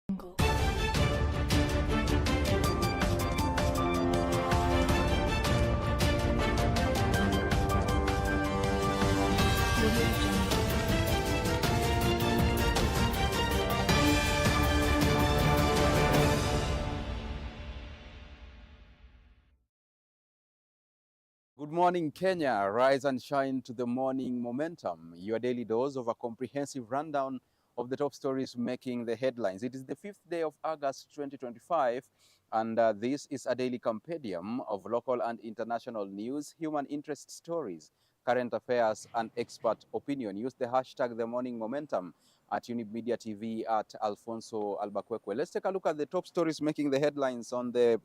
Jungle. Good morning, Kenya. Rise and shine to the morning momentum. Your daily dose of a comprehensive rundown of the top stories making the headlines. It is the 5th day of August 2025, and this is a daily compendium of local and international news, human interest stories, current affairs, and expert opinion. Use the hashtag The Morning Momentum at Younib Media TV at Alphonce Albakwekwe. Let's take a look at the top stories making the headlines on the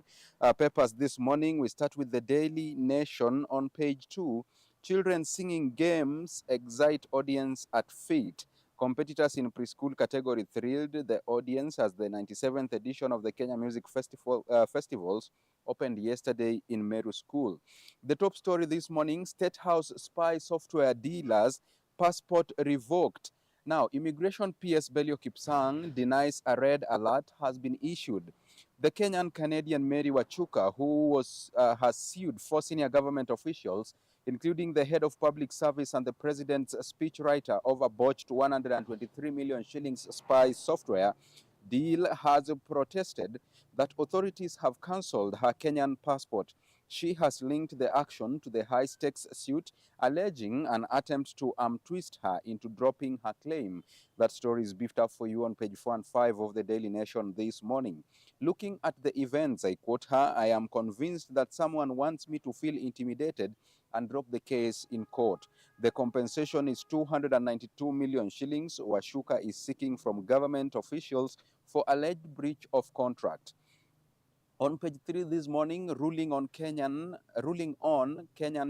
papers this morning. We start with the Daily Nation on page 2. Children singing games excite audience at feet. Competitors in preschool category thrilled the audience as the 97th edition of the Kenya Music Festivals opened yesterday in Meru School. The top story this morning, State House spy software dealers, passport revoked. Now, Immigration PS Belio Kipsang denies a red alert has been issued. The Kenyan-Canadian Mary Wachuka, who has sued 4 senior government officials, including the head of public service and the president's speechwriter, over botched 123 million shillings spy software deal, has protested that authorities have cancelled her Kenyan passport. She has linked the action to the high-stakes suit, alleging an attempt to twist her into dropping her claim. That story is beefed up for you on page 4 and 5 of the Daily Nation this morning. Looking at the events, I quote her, "I am convinced that someone wants me to feel intimidated and drop the case in court. The compensation is 292 million shillings Washuka is seeking from government officials for alleged breach of contract." On page 3 this morning, ruling on Kenyan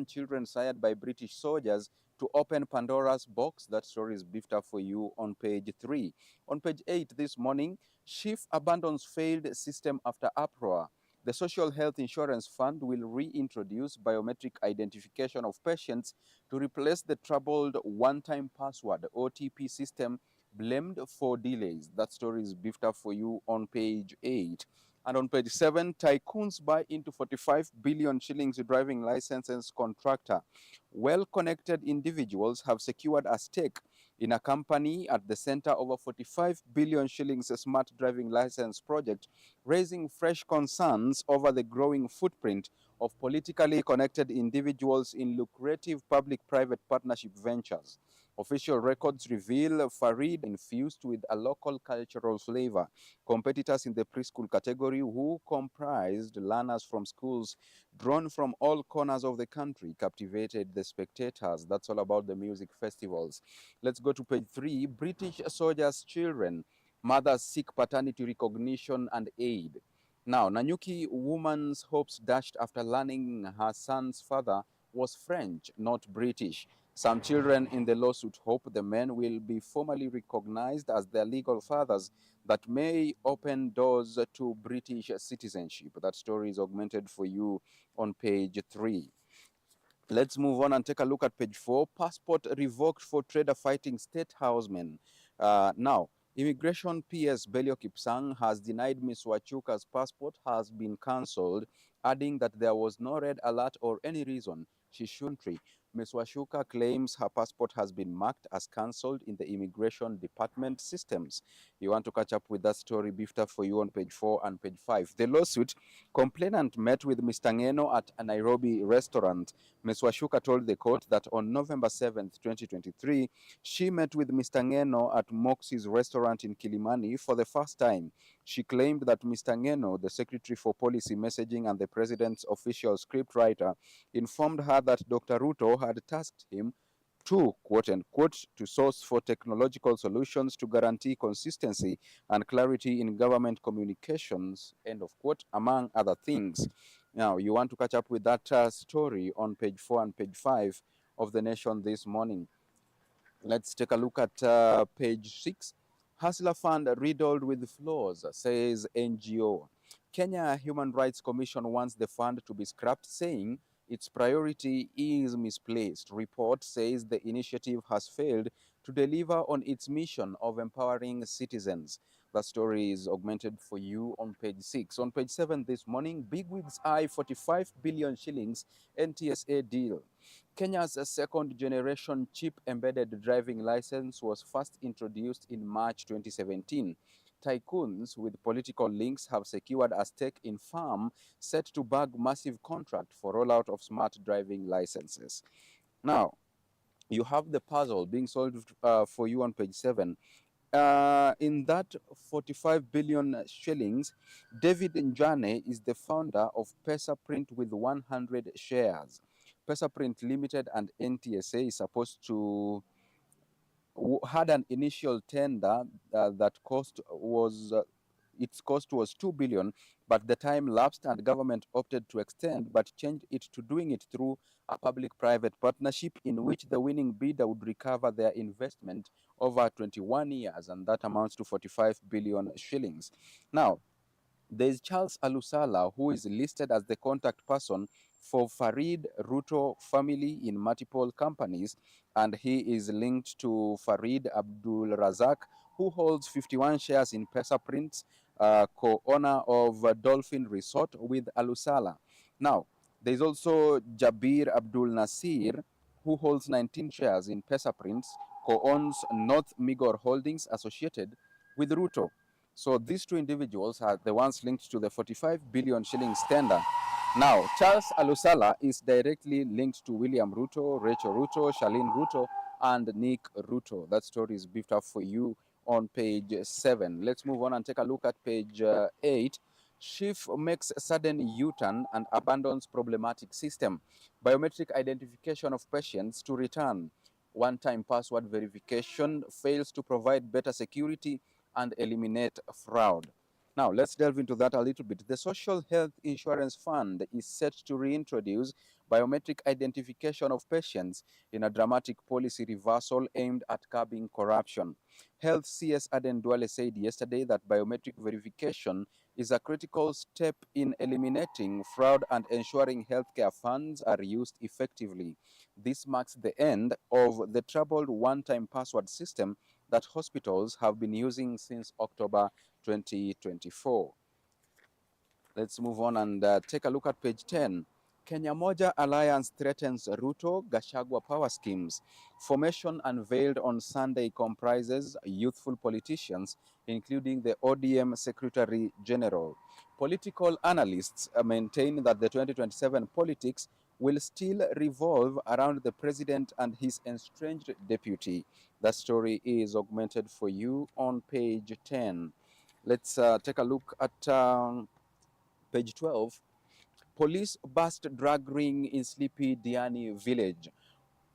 children sired by British soldiers to open Pandora's box. That story is beefed up for you on page 3. On page 8 this morning, chief abandons failed system after uproar. The Social Health Insurance Fund will reintroduce biometric identification of patients to replace the troubled one-time password OTP system blamed for delays. That story is beefed up for you on page 8. And on page 7, tycoons buy into 45 billion shillings driving licenses contractor. Well-connected individuals have secured a stake in a company at the center of a 45 billion shillings smart driving license project, raising fresh concerns over the growing footprint of politically connected individuals in lucrative public-private partnership ventures. Official records reveal Farid infused with a local cultural flavor. Competitors in the preschool category, who comprised learners from schools drawn from all corners of the country, captivated the spectators. That's all about the music festivals. Let's go to page 3. British soldiers' children, mothers seek paternity recognition and aid. Now, Nanyuki woman's hopes dashed after learning her son's father was French, not British. Some children in the lawsuit hope the men will be formally recognized as their legal fathers, that may open doors to British citizenship. That story is augmented for you on page 3. Let's move on and take a look at page 4. Passport revoked for trader fighting state housemen. Now, Immigration PS Belio Kipsang has denied Ms. Wachuka's passport has been cancelled, adding that there was no red alert or any reason she shouldn't. Ms. Washuka claims her passport has been marked as cancelled in the immigration department systems. You want to catch up with that story beefed up for you on page 4 and page 5. The lawsuit, complainant met with Mr. Ngeno at a Nairobi restaurant. Ms. Washuka told the court that on November 7th, 2023, she met with Mr. Ngeno at Moxie's restaurant in Kilimani for the first time. She claimed that Mr. Ngeno, the Secretary for Policy Messaging and the President's official scriptwriter, informed her that Dr. Ruto had tasked him to, quote unquote, to source for technological solutions to guarantee consistency and clarity in government communications, end of quote, among other things. Now, you want to catch up with that story on page 4 and page 5 of the Nation this morning. Let's take a look at page 6. Hustler Fund riddled with flaws, says NGO. Kenya Human Rights Commission wants the fund to be scrapped, saying its priority is misplaced. Report says the initiative has failed to deliver on its mission of empowering citizens. The story is augmented for you on page 6. On page 7 this morning, bigwigs eye 45 billion shillings NTSA deal. Kenya's second generation chip embedded driving license was first introduced in March 2017. Tycoons with political links have secured a stake in firm set to bag massive contract for rollout of smart driving licenses. Now, you have the puzzle being solved for you on page 7. In that 45 billion shillings, David Njane is the founder of Pesaprint with 100 shares. Pesaprint Limited and NTSA is supposed to had an initial tender that cost was its cost was 2 billion, but the time lapsed and government opted to extend but changed it to doing it through a public-private partnership in which the winning bidder would recover their investment over 21 years, and that amounts to 45 billion shillings. Now, there is Charles Alusala, who is listed as the contact person for Farid Ruto family in multiple companies, and he is linked to Farid Abdul Razak, who holds 51 shares in Pesa Prints, co-owner of Dolphin Resort with Alusala. Now, there is also Jabir Abdul Nasir, who holds 19 shares in Pesa Prints, co-owns North Migor Holdings associated with Ruto. So these two individuals are the ones linked to the 45 billion shillings tender. Now, Charles Alusala is directly linked to William Ruto, Rachel Ruto, Charlene Ruto, and Nick Ruto. That story is beefed up for you on page 7. Let's move on and take a look at page 8. Chief makes sudden U-turn and abandons problematic system. Biometric identification of patients to return. One-time password verification fails to provide better security and eliminate fraud. Now, let's delve into that a little bit. The Social Health Insurance Fund is set to reintroduce biometric identification of patients in a dramatic policy reversal aimed at curbing corruption. Health CS Aden Duale said yesterday that biometric verification is a critical step in eliminating fraud and ensuring healthcare funds are used effectively. This marks the end of the troubled one-time password system that hospitals have been using since October 2024. Let's move on and take a look at page 10. Kenya Moja Alliance threatens Ruto Gachagua power schemes. Formation unveiled on Sunday comprises youthful politicians, including the ODM Secretary General. Political analysts maintain that the 2027 politics will still revolve around the president and his estranged deputy. That story is augmented for you on page 10. Let's take a look at page 12. Police bust drug ring in Sleepy Diani village.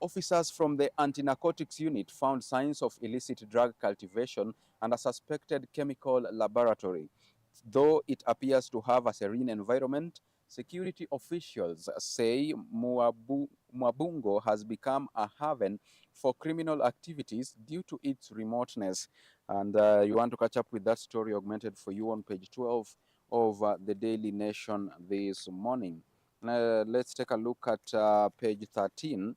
Officers from the anti-narcotics unit found signs of illicit drug cultivation and a suspected chemical laboratory. Though it appears to have a serene environment, security officials say Mwabungo has become a haven for criminal activities due to its remoteness. And you want to catch up with that story augmented for you on page 12 of the Daily Nation this morning. Let's take a look at page 13.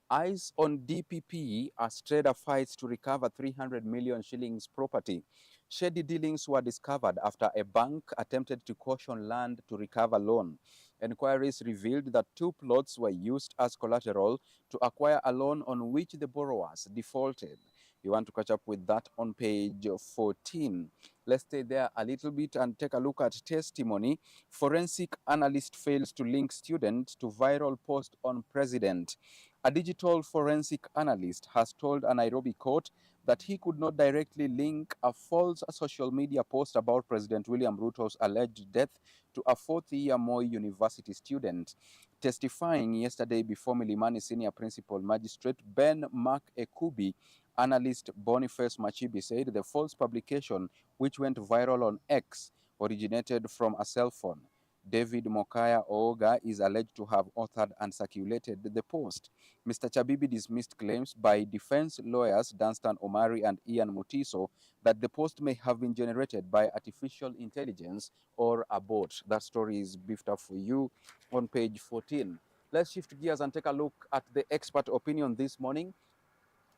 Eyes on DPP as trader fights to recover 300 million shillings property. Shady dealings were discovered after a bank attempted to caution land to recover loan. Enquiries revealed that two plots were used as collateral to acquire a loan on which the borrowers defaulted. You want to catch up with that on page 14. Let's stay there a little bit and take a look at testimony. Forensic analyst fails to link student to viral post on president. A digital forensic analyst has told a Nairobi court that he could not directly link a false social media post about President William Ruto's alleged death to a fourth-year Moi University student. Testifying yesterday before Milimani Senior Principal Magistrate Ben Mark Ekubi, analyst Boniface Machibi said the false publication, which went viral on X, originated from a cell phone. David Mokaya Ooga is alleged to have authored and circulated the post. Mr. Chabibi dismissed claims by defense lawyers Danstan Omari and Ian Mutiso that the post may have been generated by artificial intelligence or a bot. That story is beefed up for you on page 14. Let's shift gears and take a look at the expert opinion this morning.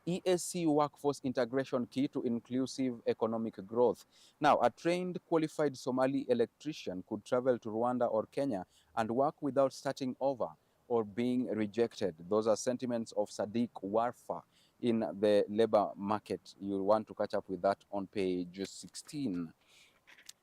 EAC workforce integration key to inclusive economic growth. Now, a trained, qualified Somali electrician could travel to Rwanda or Kenya and work without starting over or being rejected. Those are sentiments of Sadiq Warfa in the labor market. You'll want to catch up with that on page 16.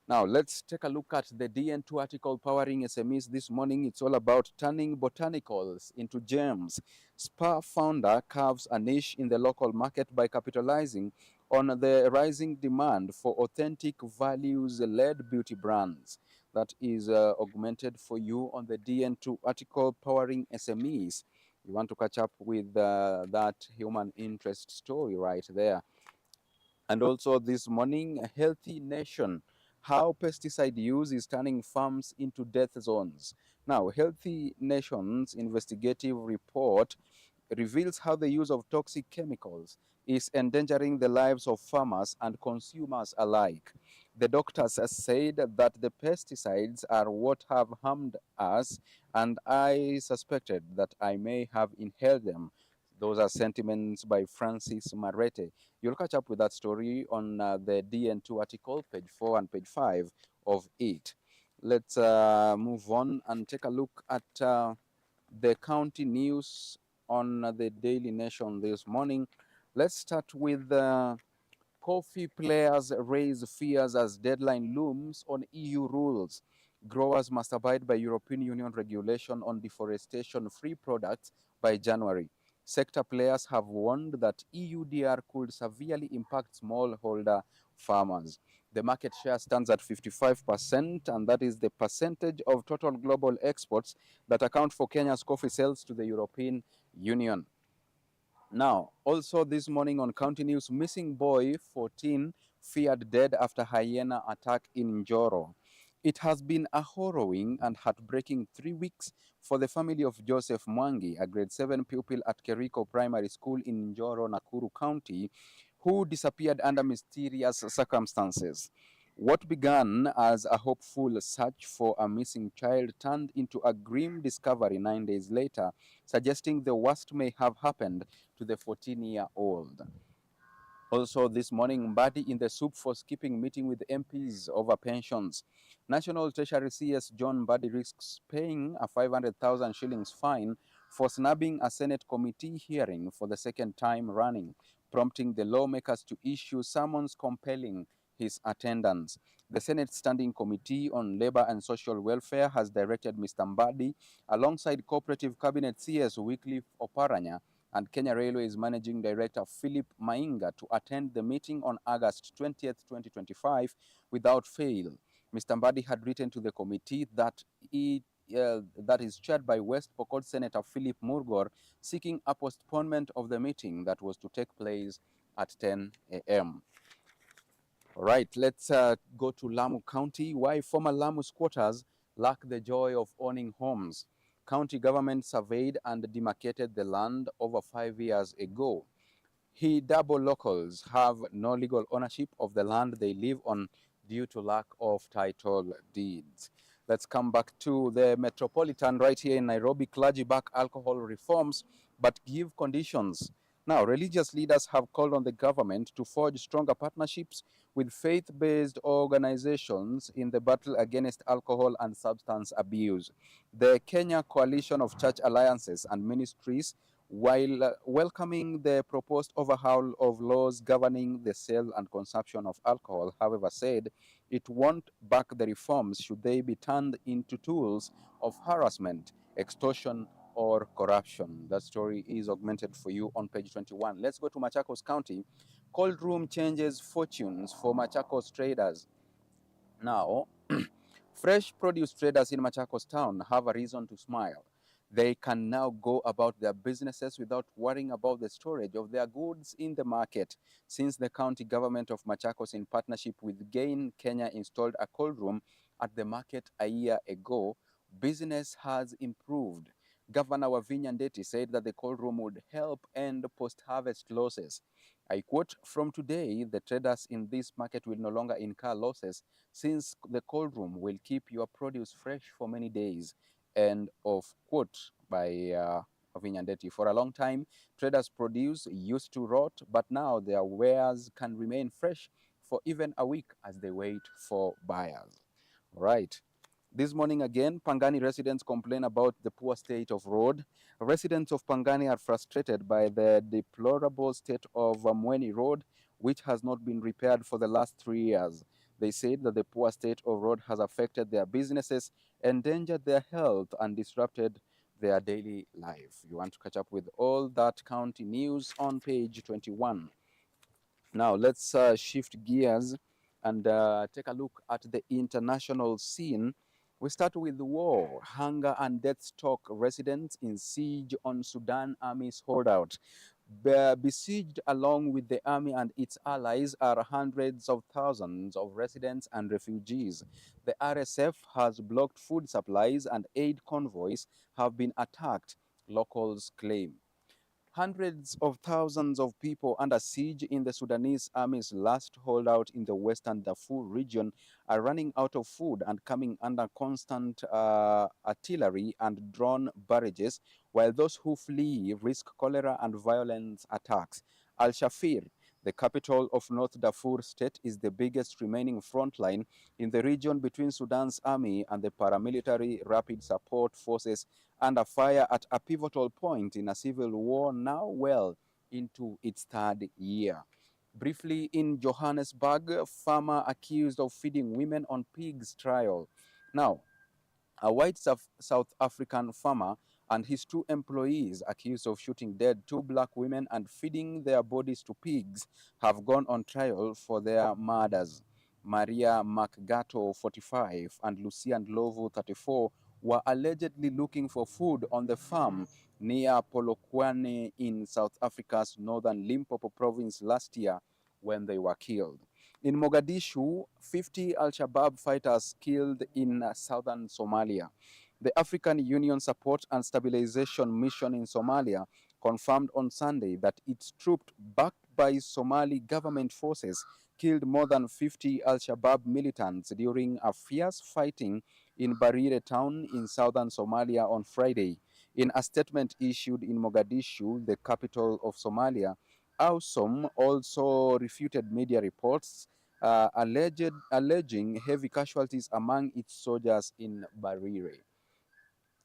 Now, let's take a look at the DN2 article powering SMEs this morning. It's all about turning botanicals into gems. Spa founder carves a niche in the local market by capitalizing on the rising demand for authentic values-led beauty brands. That is augmented for you on the DN2 article powering SMEs. You want to catch up with that human interest story right there. And also this morning, a healthy nation, how pesticide use is turning farms into death zones. Now, Healthy Nation's investigative report reveals how the use of toxic chemicals is endangering the lives of farmers and consumers alike. The doctors have said that the pesticides are what have harmed us, and I suspected that I may have inhaled them. Those are sentiments by Francis Marete. You'll catch up with that story on the DN2 article, page 4 and page 5 of it. Let's move on and take a look at the county news on the Daily Nation this morning. Let's start with coffee players raise fears as deadline looms on EU rules. Growers must abide by European Union regulation on deforestation-free products by January. Sector players have warned that EUDR could severely impact smallholder farmers. The market share stands at 55%, and that is the percentage of total global exports that account for Kenya's coffee sales to the European Union. Now, also this morning on County News, missing boy 14 feared dead after hyena attack in Njoro. It has been a harrowing and heartbreaking 3 weeks for the family of Joseph Mwangi, a grade 7 pupil at Keriko Primary School in Njoro, Nakuru County, who disappeared under mysterious circumstances. What began as a hopeful search for a missing child turned into a grim discovery 9 days later, suggesting the worst may have happened to the 14-year-old. Also this morning, Mbadi in the soup for skipping meeting with MPs over pensions. National Treasury CS John Mbadi risks paying a 500,000 shillings fine for snubbing a Senate committee hearing for the second time running, prompting the lawmakers to issue summons compelling his attendance. The Senate Standing Committee on Labor and Social Welfare has directed Mr. Mbadi, alongside Cooperative Cabinet CS Wycliffe Oparanya, and Kenya Railways Managing Director Philip Mainga to attend the meeting on August 20th, 2025 without fail. Mr. Mbadi had written to the committee that that is chaired by West Pokot Senator Philip Murgor, seeking a postponement of the meeting that was to take place at 10 a.m. All right, let's go to Lamu County, why former Lamu squatters lack the joy of owning homes. County government surveyed and demarcated the land over 5 years ago. Double locals have no legal ownership of the land they live on due to lack of title deeds. Let's come back to the Metropolitan right here in Nairobi. Clergy back alcohol reforms, but give conditions. Now, religious leaders have called on the government to forge stronger partnerships with faith-based organizations in the battle against alcohol and substance abuse. The Kenya Coalition of Church Alliances and Ministries, while welcoming the proposed overhaul of laws governing the sale and consumption of alcohol, however, said it won't back the reforms should they be turned into tools of harassment, extortion, or corruption. That story is augmented for you on page 21. Let's go to Machakos County. Cold room changes fortunes for Machakos traders. Now, fresh produce traders in Machakos town have a reason to smile. They can now go about their businesses without worrying about the storage of their goods in the market. Since the county government of Machakos, in partnership with Gain Kenya, installed a cold room at the market a year ago, business has improved. Governor Wavinya Ndeti said that the cold room would help end post-harvest losses. I quote, "From today, the traders in this market will no longer incur losses since the cold room will keep your produce fresh for many days." End of quote by of Inyandeti. For a long time, traders' produce used to rot, but now their wares can remain fresh for even a week as they wait for buyers. Right. This morning again, Pangani residents complain about the poor state of road. Residents of Pangani are frustrated by the deplorable state of Mweni Road, which has not been repaired for the last 3 years. They said that the poor state of road has affected their businesses, endangered their health, and disrupted their daily life. You want to catch up with all that county news on page 21. Now, let's shift gears and take a look at the international scene. We start with war. Hunger and death stalk residents in siege on Sudan Army's holdout. Besieged along with the army and its allies are hundreds of thousands of residents and refugees. The RSF has blocked food supplies and aid convoys have been attacked, locals claim. Hundreds of thousands of people under siege in the Sudanese army's last holdout in the western Darfur region are running out of food and coming under constant artillery and drone barrages, while those who flee risk cholera and violent attacks. Al-Shafir, the capital of North Darfur state, is the biggest remaining front line in the region between Sudan's army and the paramilitary rapid support forces under fire at a pivotal point in a civil war now well into its third year. Briefly, in Johannesburg, farmer accused of feeding women on pigs trial. Now, a white South African farmer and his two employees accused of shooting dead two black women and feeding their bodies to pigs have gone on trial for their murders. Maria Makgato, 45, and Lucia Ndlovu, 34, were allegedly looking for food on the farm near Polokwane in South Africa's northern Limpopo province last year when they were killed. In Mogadishu, 50 Al-Shabaab fighters killed in southern Somalia. The African Union Support and Stabilization Mission in Somalia confirmed on Sunday that its troops, backed by Somali government forces, killed more than 50 Al-Shabaab militants during a fierce fighting in Barire town in southern Somalia on Friday. In a statement issued in Mogadishu, the capital of Somalia, AUSOM also refuted media reports alleging heavy casualties among its soldiers in Barire.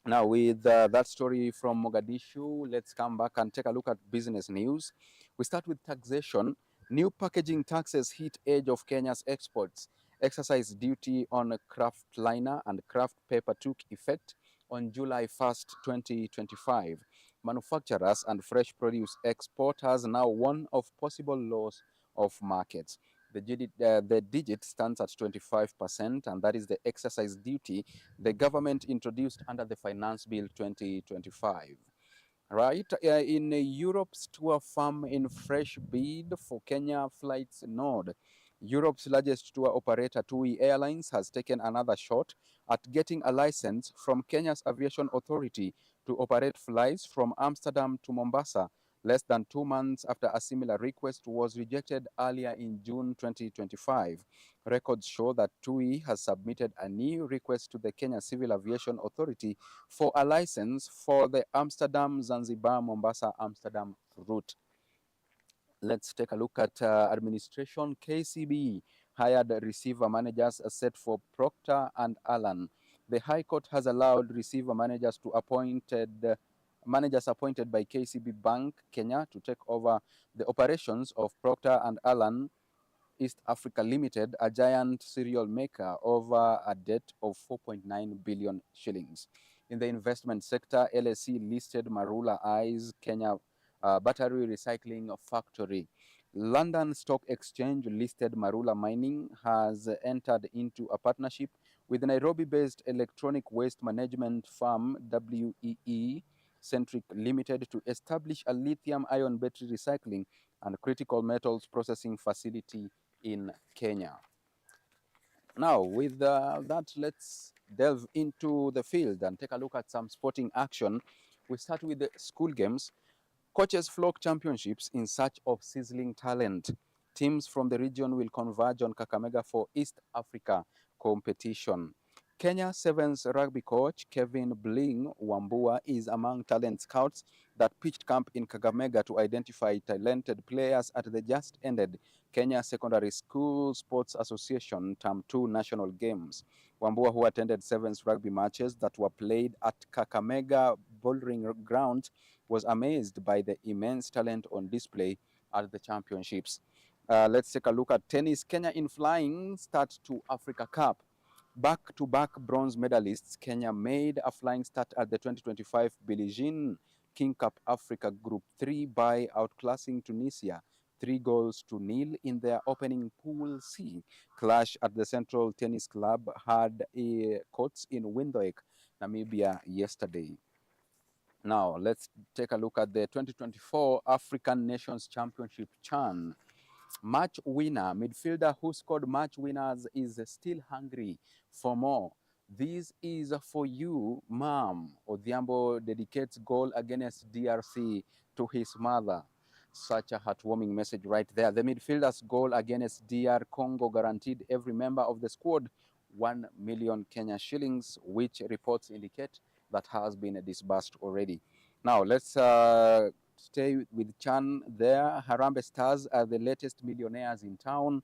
Now, with that story from Mogadishu, let's come back and take a look at business news. We start with taxation. New packaging taxes hit edge of Kenya's exports. Excise duty on craft liner and craft paper took effect on July 1st, 2025. Manufacturers and fresh produce exporters now warn of possible loss of markets. The digit stands at 25%, and that is the excise duty the government introduced under the Finance Bill 2025. Right, in Europe's tour firm in fresh bid for Kenya flights node. Europe's largest tour operator, TUI Airlines, has taken another shot at getting a license from Kenya's Aviation Authority to operate flights from Amsterdam to Mombasa, less than 2 months after a similar request was rejected earlier in June 2025. Records show that TUI has submitted a new request to the Kenya Civil Aviation Authority for a license for the Amsterdam, Zanzibar, Mombasa, Amsterdam route. Let's take a look at administration. KCB hired receiver managers set for Procter and Allen. The High Court has allowed receiver managers to managers appointed by KCB Bank Kenya to take over the operations of Procter and Allen East Africa Limited, a giant cereal maker, over a debt of 4.9 billion shillings. In the investment sector, LSE listed Marula Eyes Kenya Battery Recycling Factory. London Stock Exchange listed Marula Mining has entered into a partnership with Nairobi-based electronic waste management firm WEE Centric Limited to establish a lithium-ion battery recycling and critical metals processing facility in Kenya. Now, with that, let's delve into the field and take a look at some sporting action. We start with the school games. Coaches flock championships in search of sizzling talent. Teams from the region will converge on Kakamega for East Africa competition. Kenya Sevens rugby coach Kevin Bling Wambua is among talent scouts that pitched camp in Kakamega to identify talented players at the just-ended Kenya Secondary School Sports Association Term 2 National Games. Wambua, who attended Sevens rugby matches that were played at Kakamega Bouldering Ground, was amazed by the immense talent on display at the championships. Let's take a look at tennis. Kenya in flying start to Africa Cup. Back-to-back bronze medalists, Kenya made a flying start at the 2025 Billie Jean King Cup Africa Group 3 by outclassing Tunisia 3-0 in their opening Pool C clash at the Central Tennis Club had courts in Windhoek, Namibia yesterday. Now, let's take a look at the 2024 African Nations Championship CHAN. Match winner, midfielder who scored match winners is still hungry for more. This is for you, Mom. Odhiambo dedicates goal against DRC to his mother. Such a heartwarming message right there. The midfielder's goal against DR Congo guaranteed every member of the squad 1 million Kenya shillings, which reports indicate that has been disbursed already. Now, let's stay with Chan there. Harambee Stars are the latest millionaires in town.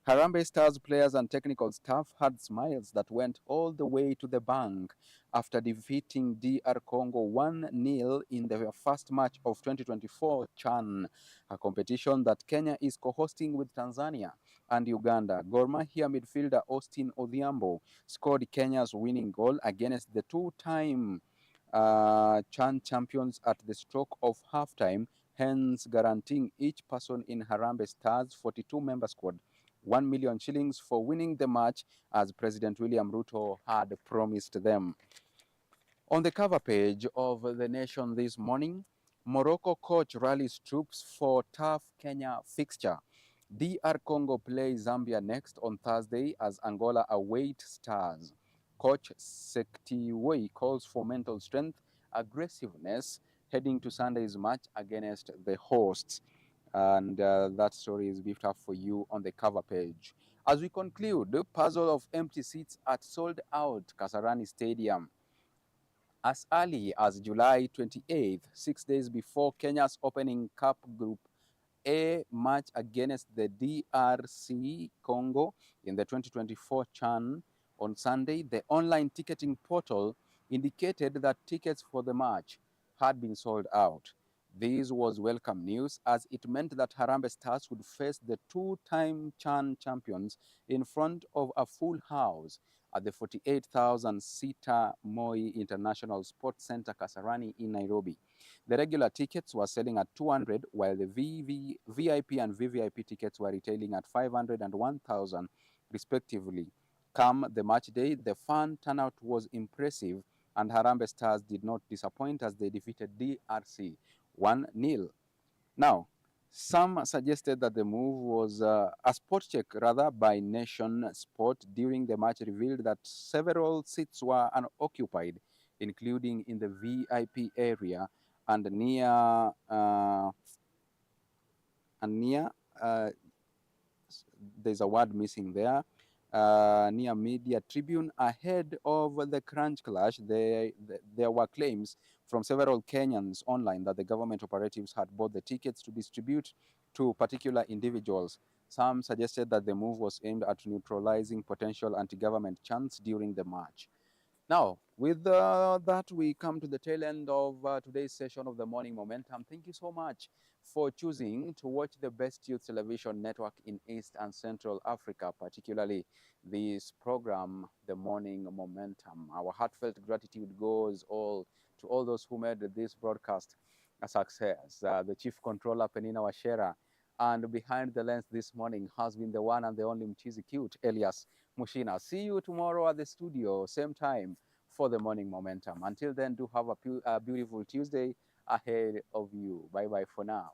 Harambee Stars players and technical staff had smiles that went all the way to the bank after defeating DR Congo 1-0 in the first match of 2024 CHAN, a competition that Kenya is co-hosting with Tanzania and Uganda. Gor Mahia midfielder Austin Odhiambo scored Kenya's winning goal against the two-time CHAN champions at the stroke of halftime, hence guaranteeing each person in Harambee Stars 42-member squad 1 million shillings for winning the match, as President William Ruto had promised them. On the cover page of The Nation this morning, Morocco coach rallies troops for tough Kenya fixture. DR Congo plays Zambia next on Thursday as Angola await Stars. Coach Sektiwei calls for mental strength, aggressiveness, heading to Sunday's match against the hosts. And that story is beefed up for you on the cover page. As we conclude, the puzzle of empty seats at sold-out Kasarani Stadium. As early as July 28th, 6 days before Kenya's opening Cup Group A match against the DRC Congo in the 2024 CHAN on Sunday, the online ticketing portal indicated that tickets for the match had been sold out. This was welcome news, as it meant that Harambee Stars would face the two-time CHAN champions in front of a full house at the 48,000-seater Moi International Sports Center Kasarani in Nairobi. The regular tickets were selling at 200, while the VIP and VVIP tickets were retailing at 500 and 1,000 respectively. Come the match day, the fan turnout was impressive, and Harambee Stars did not disappoint as they defeated DRC 1-0. Now, some suggested that the move was a spot check rather by Nation Sport during the match revealed that several seats were unoccupied, including in the VIP area and near there's a word missing there, near Media Tribune. Ahead of the crunch clash, there were claims from several Kenyans online that the government operatives had bought the tickets to distribute to particular individuals. Some suggested that the move was aimed at neutralizing potential anti-government chants during the march. Now, with that, we come to the tail end of today's session of the Morning Momentum. Thank you so much for choosing to watch the best youth television network in East and Central Africa, particularly this program, The Morning Momentum. Our heartfelt gratitude goes to all those who made this broadcast a success. The Chief Controller, Penina Washera, and behind the lens this morning has been the one and the only Mchizi Cute, Elias Mushina. See you tomorrow at the studio, same time, for the Morning Momentum. Until then, do have a beautiful Tuesday ahead of you. Bye-bye for now.